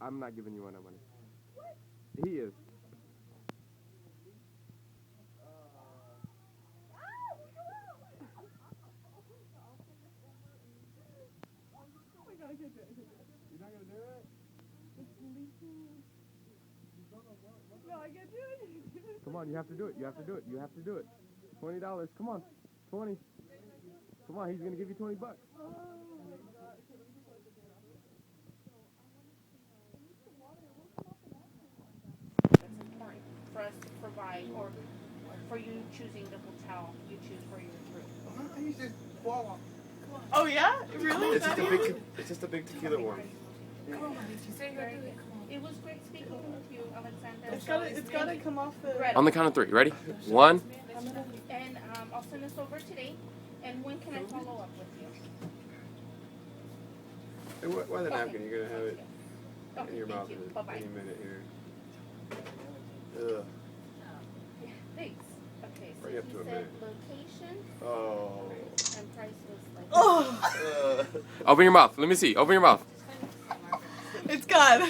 I'm not giving you any money. He is. You're not gonna do it? No, I can't do it. Come on, you have to do it. You have to do it. You have to do it. $20. Come on. 20. Come on, he's gonna give you $20. That's important for us to provide, or for you choosing the hotel you choose for your group. He's just fall Oh yeah? Really? It's just a big tequila one. It was great speaking with you, Alexander. It's gotta come off the. Right. On the count of 3. Ready? 1. And I'll send this over today. And when can I follow up with you? Why the napkin? You're gonna have it Okay, in your thank mouth you. in Bye-bye. any minute here. Ugh. Thanks. Okay, so Hurry up he to a said minute. location Oh. and price was like... Oh, Open your mouth. Let me see. Open your mouth. it's gone.